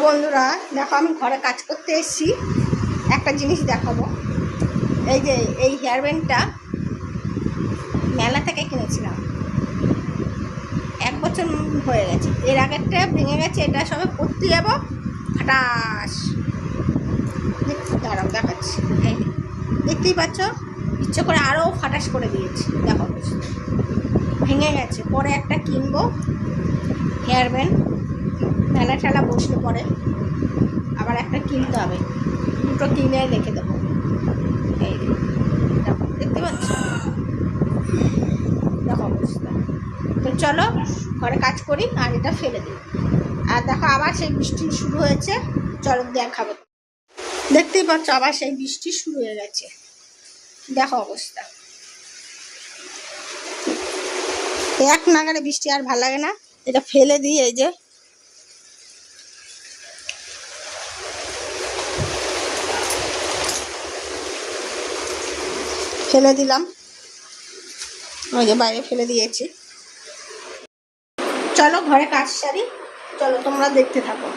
বন্ধুরা দেখো, আমি ঘরে কাজ করতে এসেছি। একটা জিনিস দেখাবো। এই যে এই হেয়ার ব্যান্ডটা মেলা থেকে কিনেছিলাম, 1 বছর হয়ে গেছে। এর আগেরটা ভেঙে গেছে, এটা সবে পরতে যাবো। ফাটাস, দাঁড়াও দেখাচ্ছি। এই দেখতেই পাচ্ছ, ইচ্ছে করে আরও ফাটাস করে দিয়েছি। দেখো ভেঙে গেছে। পরে একটা কিনবো হেয়ার ব্যান্ড, মেলা ঠেলা বসলে পরে আবার একটা কিনতে হবে। দুটো কিনে রেখে দেবো। এই দেখো, দেখতে পাচ্ছ, দেখো অবস্থা। তো চলো ঘরে কাজ করি আর এটা ফেলে দিই। আর দেখো আবার সেই বৃষ্টি শুরু হয়েছে। চলো দেখাবো। দেখতেই পাচ্ছ, আবার সেই বৃষ্টি শুরু হয়ে গেছে। দেখো অবস্থা, এক নাগারে বৃষ্টি, আর ভালো লাগে না। এটা ফেলে দিই। এই যে ফেলে দিলাম, ওই যে বাইরে ফেলে দিয়েছি। চলো ঘরে কাজ সারি, চলো তোমরা দেখতে থাকো।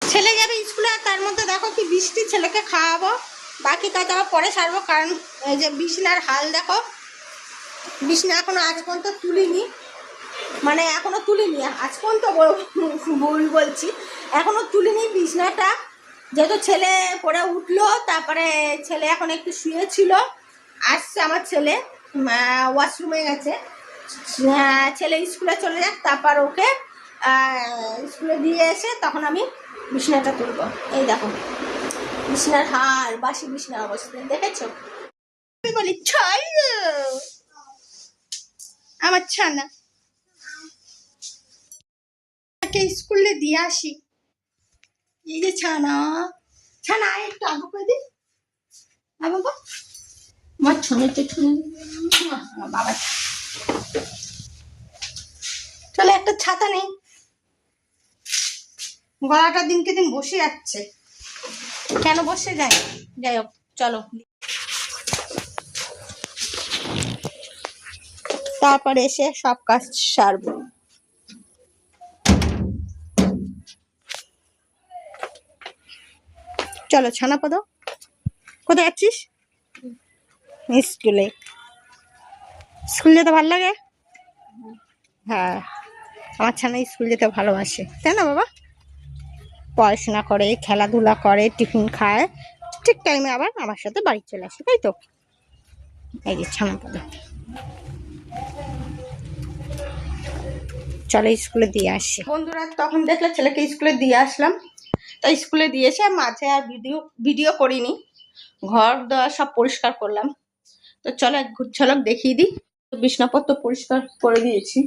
ছেলে যাবে স্কুলে, তার মধ্যে দেখো কি বৃষ্টি। ছেলেকে খাওয়াবো, বাকি কাজ আবার পরে সারবো। কারণ এই যে বিছনার হাল দেখো, বিছনা এখনো আজ পর্যন্ত তুলিনি। মানে এখনো তুলিনি, আজ পর্যন্ত ভুল বলছি, এখনো তুলিনি বিছনাটা। যেহেতু ছেলে পরে উঠলো, তারপরে ছেলে এখন একটু শুয়েছিল। আসছে আমার ছেলে, ওয়াশরুমে গেছে। ছেলে স্কুলে চলে যাক, তারপর ওকে স্কুলে দিয়ে এসে তখন আমি বিছনাটা তুলবো। এই দেখো বিছনার হাল, বাসি বিছনার অবস্থা দেখেছো। আমি বলি ছয় আমার ছানা স্কুলে দিয়ে আসি। এই যে ছানা, ছানা একটু আগে করে দিই। বাবা আমার ছোট বাবা, চলে একটা ছাতা নেই, গলাটা দিনকে দিন বসে যাচ্ছে। কেন বসে যায়? যাই হোক, চলো তারপরে এসে সব কাজ সারবো। চলো ছানাপদ, কোথায় যাচ্ছিস? স্কুলে। স্কুল যেতে ভালো লাগে? হ্যাঁ, আমার ছানা স্কুল যেতে ভালোবাসে, তাই না বাবা? পড়াশোনা করে, খেলাধুলা করে, টিফিন খায়, ঠিক টাইমে আবার আমার সাথে বাড়ি চলে আসে, তাই তো? এই যে ছানাপদ, চলো স্কুলে দিয়ে আসি। বন্ধুরা তখন দেখলে ছেলেকে স্কুলে দিয়ে আসলাম। তাই স্কুলে দিয়ে এসে মাঝে আর ভিডিও করিনি, ঘর দেওয়া সব পরিষ্কার করলাম। তো চলো এক ঝলক দেখিয়ে দিই। বিছনাপত্র পরিষ্কার করে দিয়েছি,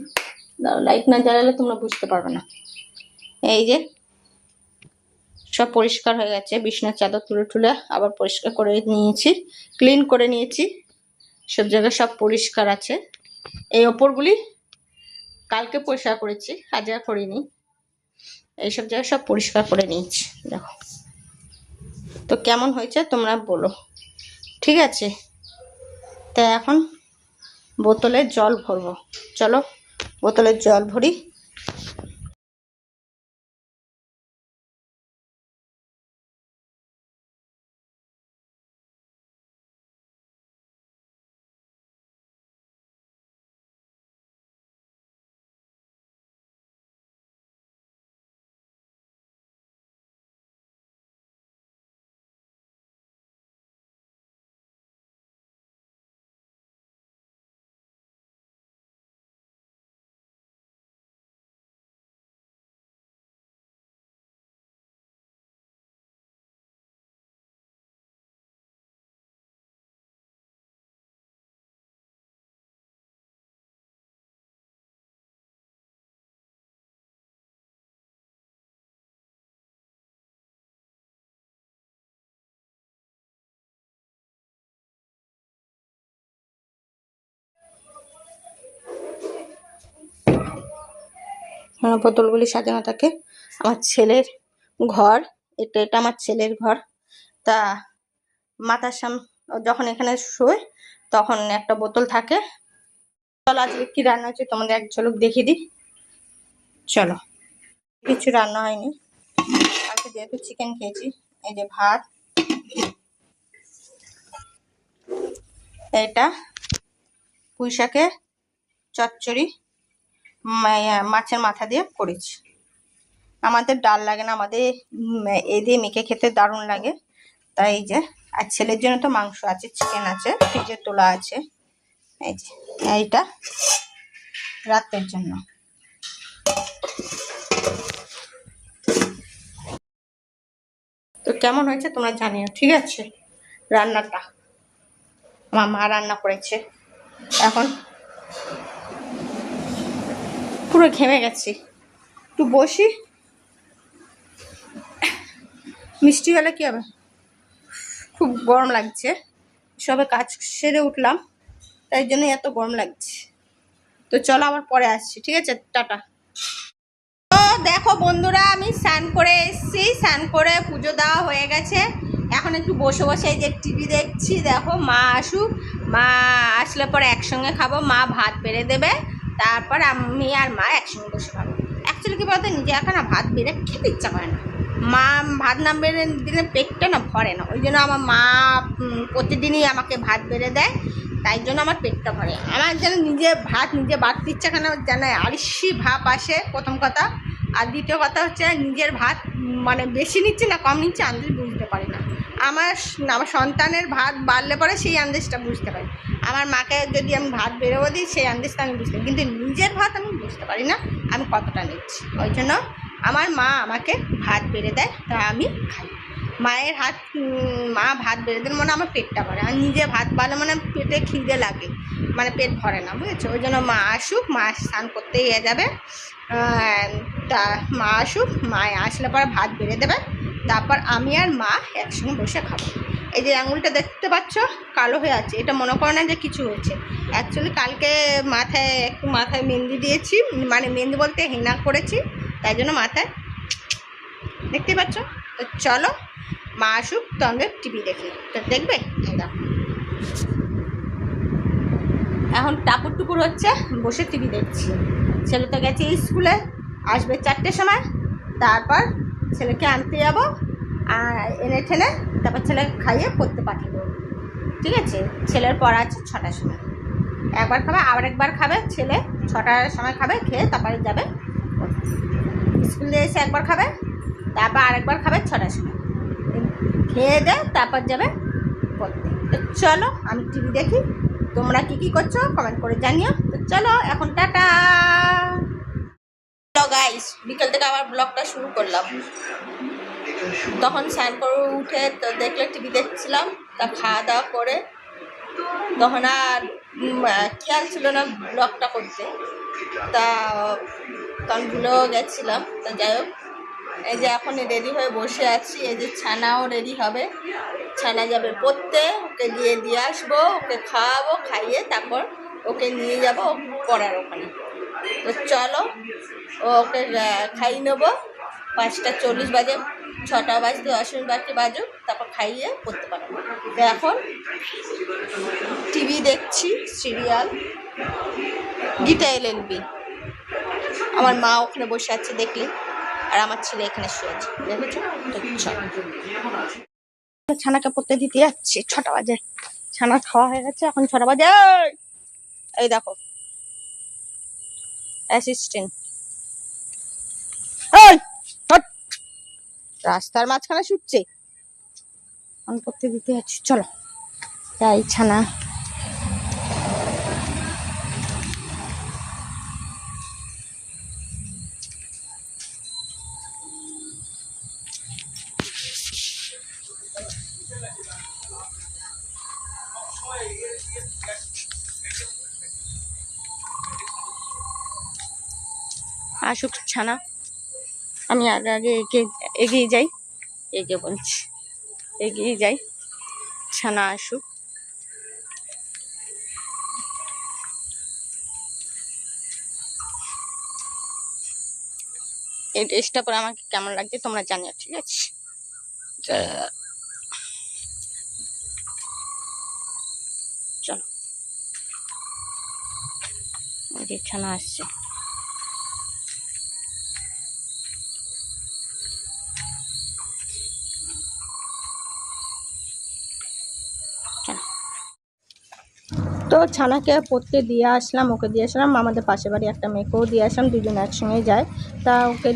লাইট না জ্বালালে তোমরা বুঝতে পারবে না। এই যে সব পরিষ্কার হয়ে গেছে, বিছনার চাদর তুলে তুলে আবার পরিষ্কার করে নিয়েছি, ক্লিন করে নিয়েছি। সব জায়গা সব পরিষ্কার আছে। এই ওপরগুলি কালকে পরিষ্কার করেছি, আজ আর করিনি। এইসব জায়গা সব পরিষ্কার করে নিয়েছি। দেখো তো কেমন হয়েছে তোমরা বলো। ঠিক আছে। তো এখন বোতলে জল ভরবো, চলো বোতলের জল ভরি। বোতলগুলি সাজানো থাকে। আমার ছেলের ঘর, এটা আমার ছেলের ঘর। তা মাথার সামনে যখন এখানে শোয় তখন একটা বোতল থাকে। চলো আজকে কি রান্না হচ্ছে তোমাদের এক ঝলক দেখিয়ে দিই। চলো, কিছু রান্না হয়নি আজকে, যেহেতু চিকেন খেয়েছি। এই যে ভাত, এটা পুঁই শাকের চচ্চড়ি মাছের মাথা দিয়ে করেছি। আমাদের ডাল লাগে না, আমাদের এ দিয়ে মেখে খেতে দারুণ লাগে। তাই এই যে, আর ছেলের জন্য তো মাংস আছে, চিকেন আছে, ফ্রিজে তোলা আছে। এই যে এইটা রাতের জন্য। তো কেমন হয়েছে তোমরা জানিও, ঠিক আছে। রান্নাটা আমার মা রান্না করেছে। এখন পুরো ঘেমে গেছি, একটু বসি। মিষ্টি হলে কি হবে, খুব গরম লাগছে। সবে কাজ সেরে উঠলাম, তাই জন্য এত গরম লাগছে। তো চলো আবার পরে আসছি, ঠিক আছে, টাটা। তো দেখো বন্ধুরা, আমি স্নান করে এসেছি, স্নান করে পুজো দেওয়া হয়ে গেছে। এখন একটু বসে বসে এই যে টিভি দেখছি। দেখো মা আসুক, মা আসলে পরে একসঙ্গে খাবো। মা ভাত বেড়ে দেবে, তারপর আমি আর মা একসঙ্গে বসে খাবো। অ্যাকচুয়ালি কি বলতো, নিজে এখন না ভাত বেড়ে খেতে ইচ্ছা করে না। মা ভাত না বেড়ে দিলে পেটটা না ভরে না, ওই জন্য আমার মা প্রতিদিনই আমাকে ভাত বেড়ে দেয়। তাই জন্য আমার পেটটা ভরে। আমার যেন নিজে ভাত নিজে বাড়তে ইচ্ছা কেন যেন আড়িসি ভাব আসে, প্রথম কথা। আর দ্বিতীয় কথা হচ্ছে, নিজের ভাত মানে বেশি নিচ্ছে না কম নিচ্ছে আন্দাজ বুঝতে পারি না। আমার সন্তানের ভাত বাড়লে পরে সেই আন্দাজটা বুঝতে পারি। আমার মাকে যদি আমি ভাত বেড়েও দিই, সেই আন্দাজটা আমি বুঝতে পারি, কিন্তু নিজের ভাত আমি বুঝতে পারি না আমি কতটা নিচ্ছি। ওই জন্য আমার মা আমাকে ভাত বেড়ে দেয়, তা আমি খাই। মায়ের হাত, মা ভাত বেড়ে দিলে মানে আমার পেটটা ভরে। আর নিজে ভাত বাড়লে মানে পেটে খিদে লাগে, মানে পেট ভরে না, বুঝেছো। ওই জন্য মা আসুক, মা স্নান করতে যাবে, তা মা আসুক, মা আসলে পরে ভাত বেড়ে দেবে, তারপর আমি আর মা একসঙ্গে বসে খাবো। এই যে আঙুলটা দেখতে পাচ্ছ কালো হয়ে আছে, এটা মনে করো না যে কিছু হয়েছে। অ্যাকচুয়ালি কালকে মাথায় মেহেন্দি দিয়েছি, মানে মেহেন্দি বলতে হেনা করেছি, তাই জন্য মাথায় দেখতে পাচ্ছ। তো চলো মা আসুক, তো আমাদের টিভি দেখি। তো দেখবে এখন টাপুর টুপুর হচ্ছে, বসে টিভি দেখছি। ছেলে তো গেছে স্কুলে, আসবে 4টের সময়। তারপর ছেলেকে আনতে যাবো, আর এনে ঠেনে তারপর ছেলেকে খাইয়ে পড়তে পাঠিয়ে দেবো, ঠিক আছে। ছেলের পড়া আছে 6টার সময়, একবার খাবে, আবার একবার খাবে। ছেলে 6টার সময় খাবে, খেয়ে তারপরে যাবে স্কুলে। এসে একবার খাবে, তারপর আরেকবার খাবে 6টার সময়, খেয়ে দেয় তারপর যাবে পড়তে। তো চলো আমি টিভি দেখি, তোমরা কি করছো কমেন্ট করে জানিও। তো চলো এখন টাটা। গাইস, বিকেল থেকে আবার ব্লগটা শুরু করলাম। তখন স্নান করে উঠে তো দেখলে টিভি দেখছিলাম, তা খাওয়া দাওয়া করে তখন আর খেয়াল ছিল না ব্লগটা করতে, তা তখন ভুলেও গেছিলাম। তো যাই হোক, এই যে এখন রেডি হয়ে বসে আছি। এই যে ছানাও রেডি হবে, ছানা যাবে পড়তে, ওকে দিয়ে আসবো, ওকে খাওয়াবো, খাইয়ে তারপর ওকে নিয়ে যাবো পড়ার ওখানে। তো চলো ওকে খাইয়ে নেবো, 5টা 40 বাজে, 6টা বাজতে 10 মিনিট বাকি বাজুক, তারপর খাইয়ে পড়তে পারবো। তো এখন টিভি দেখছি, সিরিয়াল, গীতা এলএলবি। আমার মা ওখানে বসে আছে দেখলে, আর আমার ছেলে এখানে শুয়ে আছে, দেখেছো? ছানাকে পড়তে দিতে যাচ্ছি, 6টা বাজে। ছানা খাওয়া হয়ে গেছে, এখন 6টা বাজে। এই দেখো অ্যাসিস্ট্যান্ট, রাস্তার মাঝখানে শুচ্ছে, এখন পড়তে দিতে যাচ্ছি। চলো যাই। ছানা আসুক, ছানা আমি আগে আগে এগিয়ে যাই, এগিয়ে বলছি, এগিয়ে যাই। ছানা আসুক। এই ড্রেসটা পরে আমাকে কেমন লাগছে তোমরা জানিও, ঠিক আছে? চলো, ওই ছানা আসছে। তো ছানাকে পড়তে দিয়ে আসলাম, ওকে দিয়ে আসলাম। আমাদের পাশে বাড়ি একটা মেয়েকেও দিয়ে আসলাম, দুজন একসঙ্গে যায়। তা ওকে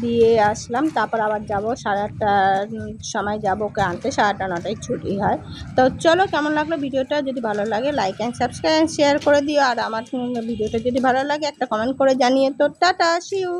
দিয়ে আসলাম, তারপর আবার যাব 8:30টার সময় যাব ওকে আনতে, 8:30 9টায় ছুটি হয়। তো চলো, কেমন লাগলো ভিডিওটা? যদি ভালো লাগে লাইক অ্যান্ড সাবস্ক্রাইব শেয়ার করে দিও, আর আমার ভিডিওটা যদি ভালো লাগে একটা কমেন্ট করে জানিয়ে। তো টাটা, সি ইউ।